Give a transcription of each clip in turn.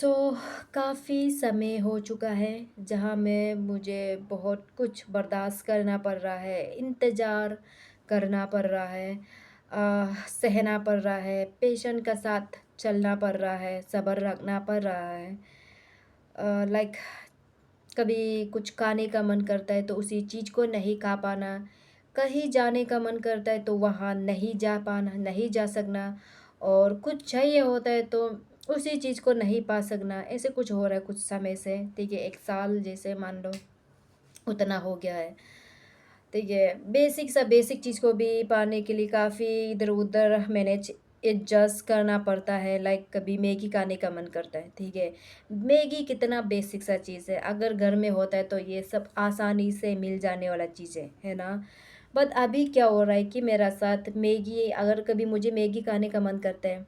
सो काफ़ी समय हो चुका है जहाँ मैं मुझे बहुत कुछ बर्दाश्त करना पड़ रहा है, इंतज़ार करना पड़ रहा है, सहना पड़ रहा है, पेशेंट का साथ चलना पड़ रहा है, सब्र रखना पड़ रहा है। लाइक कभी कुछ खाने का मन करता है तो उसी चीज़ को नहीं खा पाना, कहीं जाने का मन करता है तो वहाँ नहीं जा पाना, नहीं जा सकना और कुछ चाहिए होता है तो उसी चीज़ को नहीं पा सकना, ऐसे कुछ हो रहा है कुछ समय से, ठीक है? 1 साल जैसे मान लो उतना हो गया है, ठीक है? बेसिक चीज़ को भी पाने के लिए काफ़ी इधर-उधर मैनेज एडजस्ट करना पड़ता है, लाइक कभी मैगी खाने का मन करता है, ठीक है? मैगी कितना बेसिक सा चीज़ है, अगर घर में होता है तो ये सब आसानी से मिल जाने वाला चीज़ है ना? बट अभी क्या हो रहा है कि मेरा साथ मैगी अगर कभी मुझे मैगी खाने का मन करता है,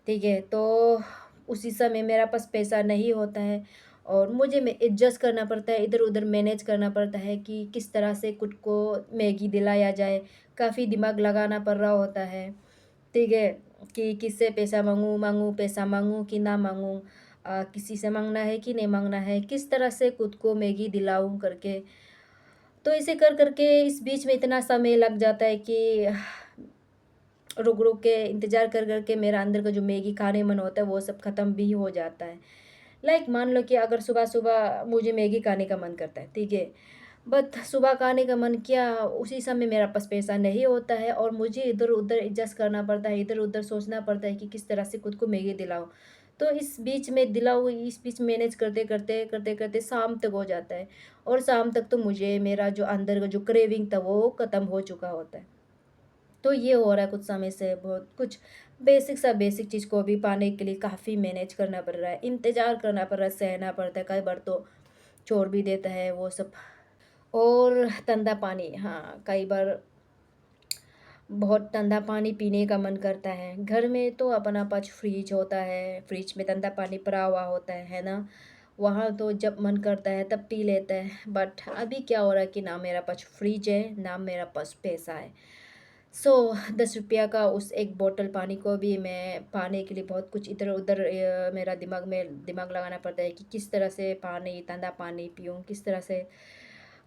ठीक है? तो उसी समय मेरा पास पैसा नहीं होता है और मुझे में एडजस्ट करना पड़ता है, इधर-उधर मैनेज करना पड़ता है कि किस तरह से खुद को मैगी दिलाया जाए, काफ़ी दिमाग लगाना पड़ रहा होता है, ठीक है? कि किससे पैसा माँगूँ माँगूँ, पैसा माँगूँ कि ना माँगूँ? किसी से माँगना है कि नहीं माँगना है? किस तरह से खुद को मैगी दिलाऊँ करके। तो ऐसे कर के इस बीच में इतना समय लग जाता है कि रुक-रुक के इंतज़ार कर के मेरा अंदर का जो मैगी खाने मन होता है वो सब ख़त्म भी हो जाता है। लाइक मान लो कि अगर सुबह-सुबह मुझे मैगी खाने का मन करता है, ठीक है? बट सुबह खाने का मन किया उसी समय मेरा पास पैसा नहीं होता है और मुझे इधर-उधर एडजस्ट करना पड़ता है, इधर-उधर सोचना पड़ता है कि किस तरह से खुद को मैगी दिलाऊँ। तो इस बीच मैनेज करते-करते शाम तक हो जाता है और शाम तक तो मुझे मेरा जो अंदर का जो क्रेविंग था वो ख़त्म हो चुका होता है। तो ये हो रहा है कुछ समय से बहुत कुछ बेसिक चीज़ को भी पाने के लिए काफ़ी मैनेज करना पड़ रहा है, इंतज़ार करना पड़ रहा है, सहना पड़ता है, कई बार तो छोड़ भी देता है वो सब। और ठंडा पानी, हाँ, कई बार बहुत ठंडा पानी पीने का मन करता है। घर में तो अपना पास फ्रिज होता है, फ्रिज में ठंडा पानी पड़ा हुआ होता है ना? वहाँ तो जब मन करता है तब पी लेते हैं। बट अभी क्या हो रहा है कि ना मेरा पास फ्रिज है, ना मेरा पास पैसा है। सो ₹10 का उस एक बॉटल पानी को भी मैं पाने के लिए बहुत कुछ इधर-उधर मेरा दिमाग लगाना पड़ता है कि किस तरह से पानी ठंडा पानी पीऊँ, किस तरह से,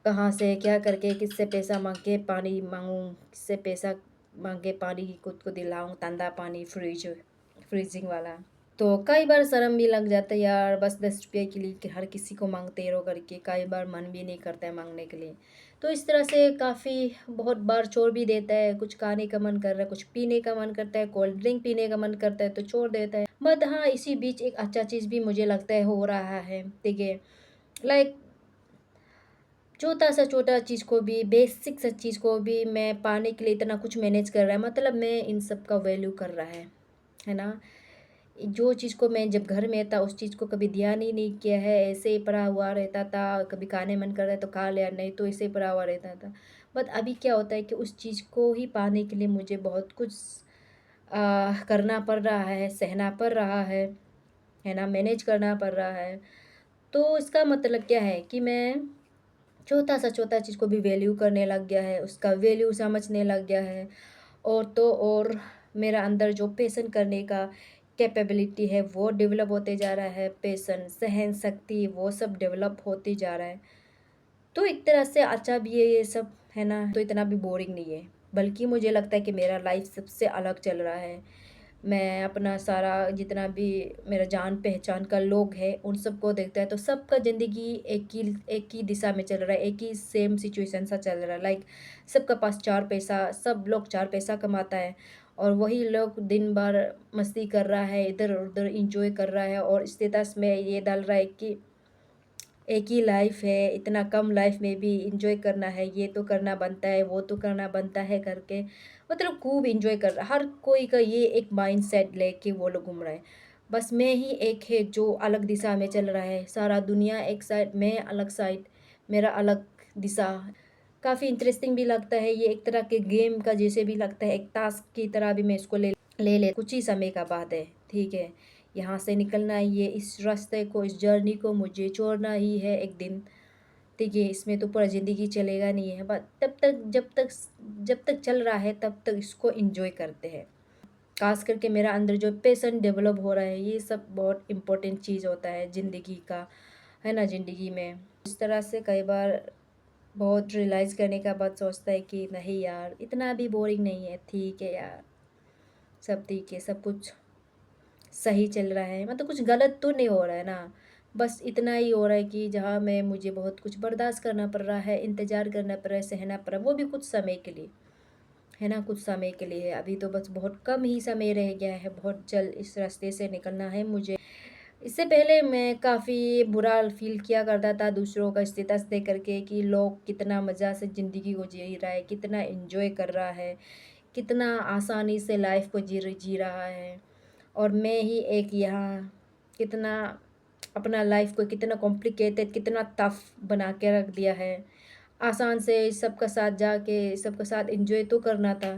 कहाँ से, क्या करके, किससे पैसा माँग के पानी माँगूँ, किससे पैसा माँग के पानी खुद को दिलाऊँ, ठंडा पानी फ्रीज़िंग वाला। तो कई बार शर्म भी लग जाता है यार, बस ₹10 के लिए कि हर किसी को माँगते रहो करके, कई बार मन भी नहीं करता है माँगने के लिए। तो इस तरह से काफ़ी बहुत बार छोड़ भी देता है, कुछ खाने का मन कर रहा है, कुछ पीने का मन करता है, कोल्ड ड्रिंक पीने का मन करता है तो छोड़ देता है। बट हाँ, इसी बीच एक अच्छा चीज़ भी मुझे लगता है हो रहा है, ठीक है? लाइक छोटा चीज़ को भी, बेसिक सा चीज़ को भी मैं पाने के लिए इतना कुछ मैनेज कर रहा है, मतलब मैं इन सब का वैल्यू कर रहा है ना? जो चीज़ को मैं जब घर में था उस चीज़ को कभी ध्यान ही नहीं किया है, ऐसे ही पड़ा हुआ रहता था, कभी खाने मन कर रहा है तो खा लिया, नहीं तो ऐसे ही पड़ा हुआ रहता था। बट अभी क्या होता है कि उस चीज़ को ही पाने के लिए मुझे बहुत कुछ करना पड़ रहा है, सहना पड़ रहा है ना? मैनेज करना पड़ रहा है। तो इसका मतलब क्या है कि मैं छोटा चीज़ को भी वैल्यू करने लग गया है, उसका वैल्यू समझने लग गया है। और तो और मेरा अंदर जो पेशन करने का कैपेबिलिटी है वो डेवलप होते जा रहा है, पेशन, सहन शक्ति वो सब डेवलप होते जा रहा है। तो एक तरह से अच्छा भी है ये सब, है ना? तो इतना भी बोरिंग नहीं है, बल्कि मुझे लगता है कि मेरा लाइफ़ सबसे अलग चल रहा है। मैं अपना सारा जितना भी मेरा जान-पहचान का लोग हैं, उन सबको देखता है तो सबका ज़िंदगी एक ही दिशा में चल रहा है, एक ही सेम सिचुएशन सा चल रहा है। लाइक सबका पास 4 पैसा, सब लोग 4 पैसा कमाता है और वही लोग दिन भर मस्ती कर रहा है, इधर-उधर एन्जॉय कर रहा है और स्टेटस में ये डाल रहा है कि एक ही लाइफ है, इतना कम लाइफ में भी एन्जॉय करना है, ये तो करना बनता है, वो तो करना बनता है करके मतलब खूब एन्जॉय कर रहा है। हर कोई का ये एक माइंडसेट लेके वो लोग घूम रहे हैं। बस मैं ही एक है जो अलग दिशा में चल रहा है, सारा दुनिया एक साइड, मैं अलग साइड, मेरा अलग दिशा। काफ़ी इंटरेस्टिंग भी लगता है, ये एक तरह के गेम का जैसे भी लगता है, एक टास्क की तरह भी मैं इसको ले कुछ ही समय का बात है, ठीक है? यहाँ से निकलना ही है, इस रास्ते को, इस जर्नी को मुझे छोड़ना ही है एक दिन, ठीक है? इसमें तो पूरा ज़िंदगी चलेगा नहीं है, बट जब तक चल रहा है तब तक इसको एन्जॉय करते हैं। ख़ास करके मेरा अंदर जो पैशन डेवलप हो रहा है, ये सब बहुत इम्पोर्टेंट चीज़ होता है ज़िंदगी का, है ना? ज़िंदगी में इस तरह से कई बार बहुत रियलाइज़ करने के बाद सोचता है कि नहीं यार, इतना भी बोरिंग नहीं है, ठीक है यार, सब ठीक है, सब कुछ सही चल रहा है, मतलब कुछ गलत तो नहीं हो रहा है ना। बस इतना ही हो रहा है कि जहाँ मैं मुझे बहुत कुछ बर्दाश्त करना पड़ रहा है, इंतज़ार करना पड़ रहा है, सहना पड़ रहा है, वो भी कुछ समय के लिए, है ना? कुछ समय के लिए है। अभी तो बस बहुत कम ही समय रह गया है, बहुत जल्द इस रास्ते से निकलना है मुझे। इससे पहले मैं काफ़ी बुरा फ़ील किया करता था दूसरों का स्टेटस देख कर के कि लोग कितना मज़ा से ज़िंदगी को जी रहा है, कितना एन्जॉय कर रहा है, कितना आसानी से लाइफ़ को जी रहा है। और मैं ही एक यहाँ कितना अपना लाइफ़ को कितना कॉम्प्लिकेटेड, कितना टफ़ बना के रख दिया है। आसान से सबका साथ जाके सबके साथ एन्जॉय तो करना था,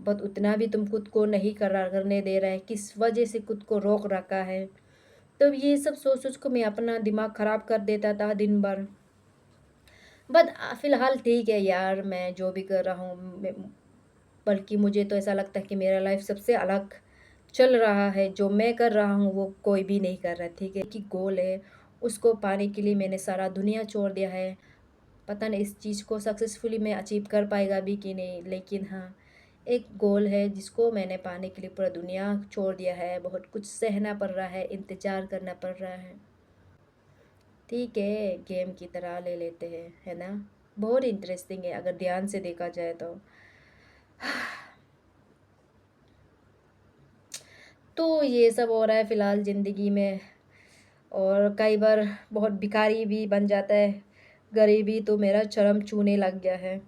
बट उतना भी तुम खुद को नहीं करा करने दे रहा है, किस वजह से खुद को रोक रखा है। तो ये सब सोच-सोच के मैं अपना दिमाग ख़राब कर देता था दिन भर। बट फ़िलहाल ठीक है यार, मैं जो भी कर रहा हूँ मैं बल्कि मुझे तो ऐसा लगता है कि मेरा लाइफ़ सबसे अलग चल रहा है, जो मैं कर रहा हूँ वो कोई भी नहीं कर रहा, ठीक है? कि गोल है, उसको पाने के लिए मैंने सारा दुनिया छोड़ दिया है। पता नहीं इस चीज़ को सक्सेसफुली मैं अचीव कर पाएगा भी कि नहीं, लेकिन हाँ, एक गोल है जिसको मैंने पाने के लिए पूरा दुनिया छोड़ दिया है, बहुत कुछ सहना पड़ रहा है, इंतज़ार करना पड़ रहा है। ठीक है, गेम की तरह ले लेते हैं, है ना? बहुत इंटरेस्टिंग है अगर ध्यान से देखा जाए तो। तो ये सब हो रहा है फ़िलहाल ज़िंदगी में और कई बार बहुत भिखारी भी बन जाता है, गरीबी तो मेरा चरम छूने लग गया है।